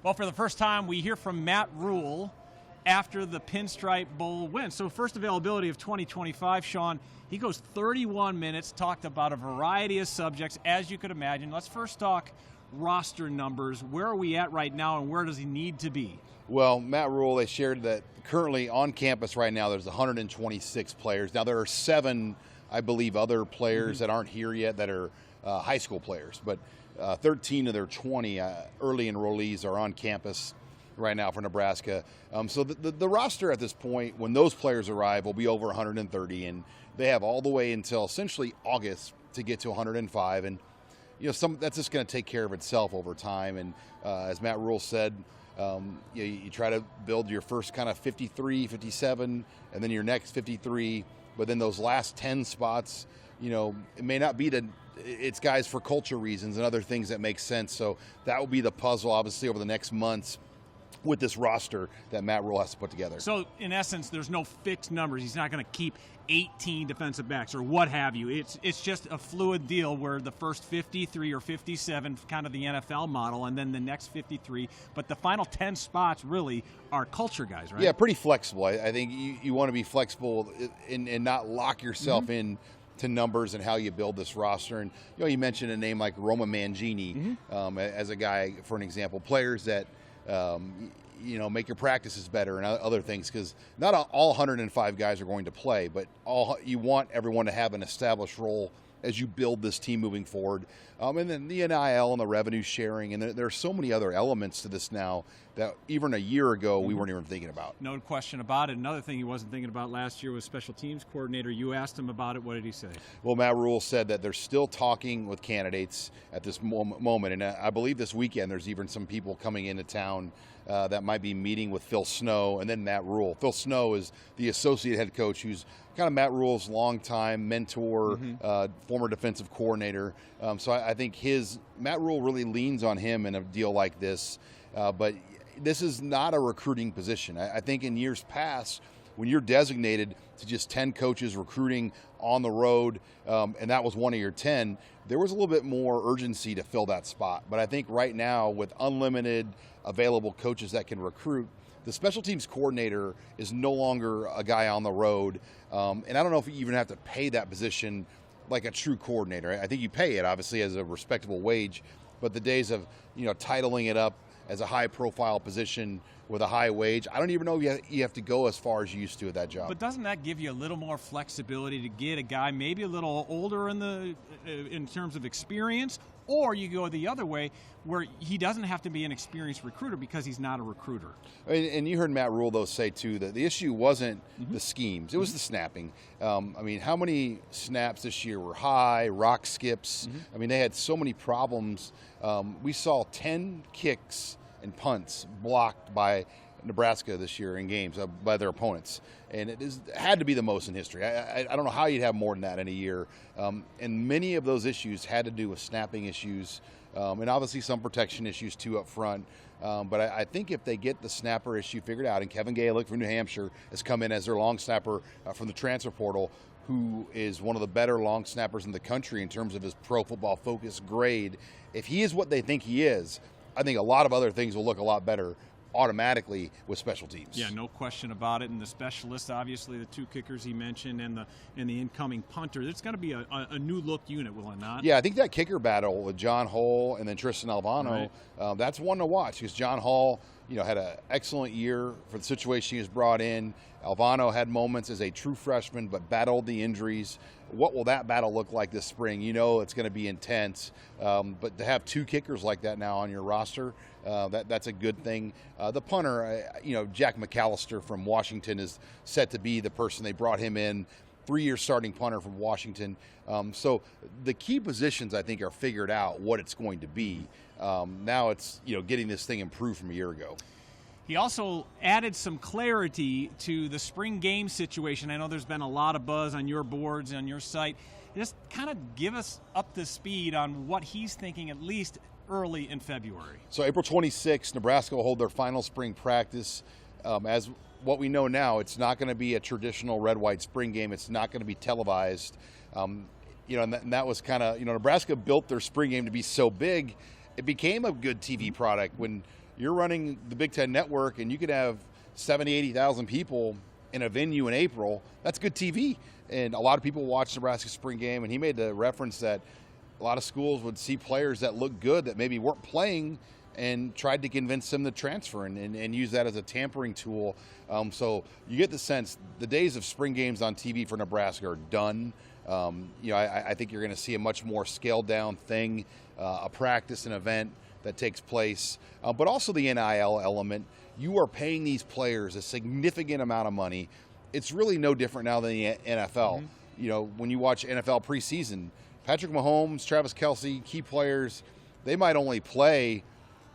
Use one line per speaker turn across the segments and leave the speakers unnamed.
Well, for the first time, we hear from Matt Rhule after the Pinstripe Bowl win. So first availability of 2025, Sean, he goes 31 minutes, talked about a variety of subjects, as you could imagine. Let's first talk roster numbers. Where are we at right now, and where does he need to be?
Well, Matt Rhule, they shared that currently on campus right now there's 126 players. Now there are 7, I believe, other players that aren't here yet that are high school players, but 13 of their 20 early enrollees are on campus right now for Nebraska. So the roster at this point, when those players arrive, will be over 130, and they have all the way until essentially August to get to 105. And that's just going to take care of itself over time. And as Matt Rhule said, you try to build your first kind of 53, 57, and then your next 53. But then those last 10 spots, it may not be it's guys for culture reasons and other things that make sense. So that will be the puzzle, obviously, over the next months with this roster that Matt Rhule has to put together.
So, in essence, there's no fixed numbers. He's not going to keep 18 defensive backs or what have you. It's just a fluid deal where the first 53 or 57, kind of the NFL model, and then the next 53. But the final 10 spots really are culture guys, right?
Yeah, pretty flexible. I think you want to be flexible and not lock yourself in to numbers and how you build this roster. And you mentioned a name like Roma Mangini as a guy, for an example. Players that make your practices better and other things, because not all 105 guys are going to play, but you want everyone to have an established role as you build this team moving forward. And then the NIL and the revenue sharing, and there are so many other elements to this now that even a year ago we weren't even thinking about.
No question about it. Another thing he wasn't thinking about last year was special teams coordinator. You asked him about it. What did he say?
Well, Matt Rhule said that they're still talking with candidates at this moment, and I believe this weekend there's even some people coming into town that might be meeting with Phil Snow and then Matt Rhule. Phil Snow is the associate head coach who's kind of Matt Rhule's longtime mentor, former defensive coordinator. So I think Matt Rhule really leans on him in a deal like this. But this is not a recruiting position. I think in years past, when you're designated to just 10 coaches recruiting on the road, and that was one of your 10, there was a little bit more urgency to fill that spot. But I think right now, with unlimited available coaches that can recruit, the special teams coordinator is no longer a guy on the road. And I don't know if you even have to pay that position like a true coordinator. I think you pay it, obviously, as a respectable wage. But the days of, titling it up as a high-profile position with a high wage, I don't even know if you have to go as far as you used to at that job.
But doesn't that give you a little more flexibility to get a guy maybe a little older in terms of experience, or you go the other way where he doesn't have to be an experienced recruiter because he's not a recruiter?
And you heard Matt Rhule, though, say, too, that the issue wasn't the schemes. It was the snapping. How many snaps this year were high, rock skips? They had so many problems. We saw 10 kicks and punts blocked by Nebraska this year in games by their opponents. And it had to be the most in history. I don't know how you'd have more than that in a year. And many of those issues had to do with snapping issues, and obviously some protection issues too up front. But I think if they get the snapper issue figured out, and Kevin Galick from New Hampshire has come in as their long snapper from the transfer portal, who is one of the better long snappers in the country in terms of his Pro Football Focus grade, if he is what they think he is, I think a lot of other things will look a lot better automatically with special teams.
Yeah, no question about it. And the specialists, obviously, the 2 kickers he mentioned, and the incoming punter. It's going to be a new look unit, will it not?
Yeah, I think that kicker battle with John Hull and then Tristan Alvano, that's one to watch, because John Hull, had an excellent year for the situation he was brought in. Alvano had moments as a true freshman, but battled the injuries. What will that battle look like this spring? It's going to be intense. But to have 2 kickers like that now on your roster, that's a good thing. The punter, Jack McAllister from Washington is set to be the person. They brought him in, 3-year starting punter from Washington. So the key positions, I think, are figured out what it's going to be. Now it's, getting this thing improved from a year ago.
He also added some clarity to the spring game situation. I know there's been a lot of buzz on your boards, on your site. Just kind of give us up to speed on what he's thinking, at least early in February.
So April 26th, Nebraska will hold their final spring practice. As what we know now, it's not going to be a traditional red-white spring game. It's not going to be televised. And that was kind of, Nebraska built their spring game to be so big, it became a good TV product when you're running the Big Ten Network, and you could have 70, 80,000 people in a venue in April. That's good TV. And a lot of people watch Nebraska spring game, and he made the reference that a lot of schools would see players that look good that maybe weren't playing and tried to convince them to transfer and use that as a tampering tool. So you get the sense the days of spring games on TV for Nebraska are done. I think you're going to see a much more scaled down thing, a practice, an event that takes place, but also the NIL element. You are paying these players a significant amount of money. It's really no different now than the NFL. When you watch NFL preseason, Patrick Mahomes, Travis Kelce, key players, they might only play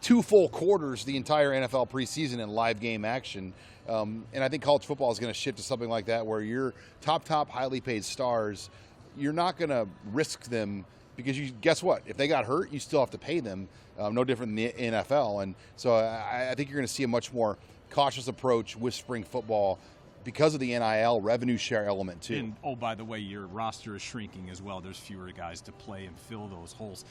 2 full quarters the entire NFL preseason in live game action. And I think college football is going to shift to something like that, where your top, highly paid stars, you're not going to risk them because guess what? If they got hurt, you still have to pay them. No different than the NFL. And so I think you're going to see a much more cautious approach with spring football because of the NIL revenue share element too.
And, oh, by the way, your roster is shrinking as well. There's fewer guys to play and fill those holes.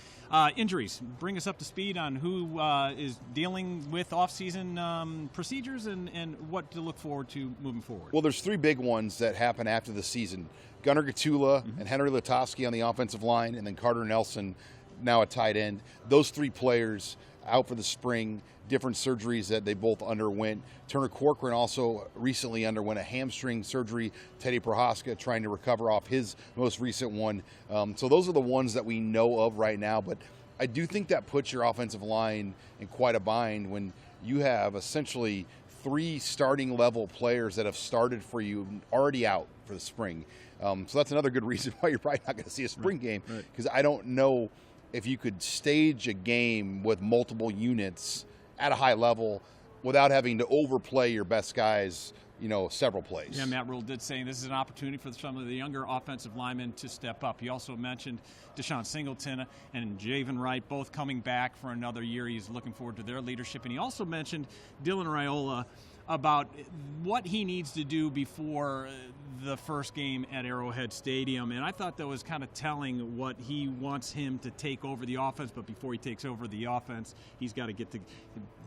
Injuries. Bring us up to speed on who is dealing with off-season procedures and what to look forward to moving forward.
Well, there's 3 big ones that happen after the season. Gunnar Gatula and Henry Latowski on the offensive line, and then Carter Nelson now at tight end. Those 3 players out for the spring, different surgeries that they both underwent. Turner Corcoran also recently underwent a hamstring surgery. Teddy Prohaska trying to recover off his most recent one. So those are the ones that we know of right now, but I do think that puts your offensive line in quite a bind when you have essentially 3 starting level players that have started for you already out for the spring. So that's another good reason why you're probably not going to see a spring game, because I don't know if you could stage a game with multiple units at a high level without having to overplay your best guys, several plays.
Yeah, Matt Rhule did say this is an opportunity for some of the younger offensive linemen to step up. He also mentioned Deshaun Singleton and Javen Wright both coming back for another year. He's looking forward to their leadership. And he also mentioned Dylan Raiola about what he needs to do before the first game at Arrowhead Stadium. And I thought that was kind of telling what he wants him to take over the offense. But before he takes over the offense, he's got to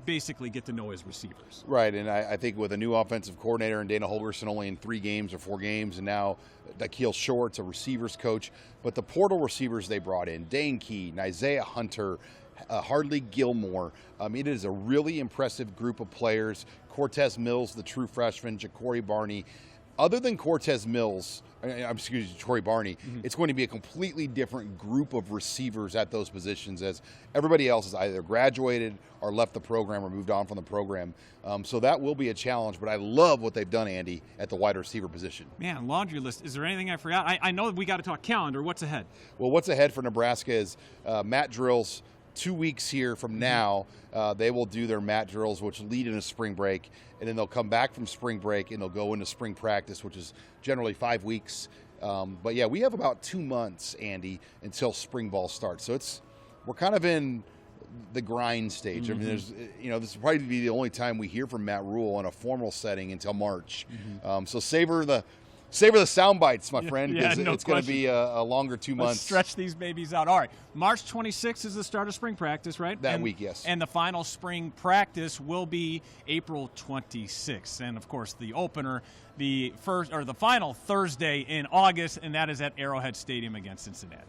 basically get to know his receivers.
Right, and I think with a new offensive coordinator and Dana Holgerson only in 3 games or 4 games, and now Dakiel Short's a receivers coach, but the portal receivers they brought in, Dane Key, Isaiah Hunter, Hardly Gilmore. It is a really impressive group of players. Cortez Mills, the true freshman, Ja'Cory Barney. Other than Cortez Mills, Ja'Cory Barney, it's going to be a completely different group of receivers at those positions, as everybody else has either graduated or left the program or moved on from the program. So that will be a challenge, but I love what they've done, Andy, at the wide receiver position.
Man, laundry list. Is there anything I forgot? I know we got to talk calendar. What's ahead?
Well, what's ahead for Nebraska is Matt drills 2 weeks here from now. They will do their mat drills, which lead into spring break, and then they'll come back from spring break and they'll go into spring practice, which is generally 5 weeks. But yeah, we have about 2 months, Andy, until spring ball starts. So we're kind of in the grind stage. I mean, this will probably be the only time we hear from Matt Rhule in a formal setting until March. So savor the sound bites, my friend, because it's going to be a longer 2 months.
Let's stretch these babies out. All right, March 26th is the start of spring practice, right?
That week, yes.
And the final spring practice will be April 26th. And, of course, the opener, the final Thursday in August, and that is at Arrowhead Stadium against Cincinnati.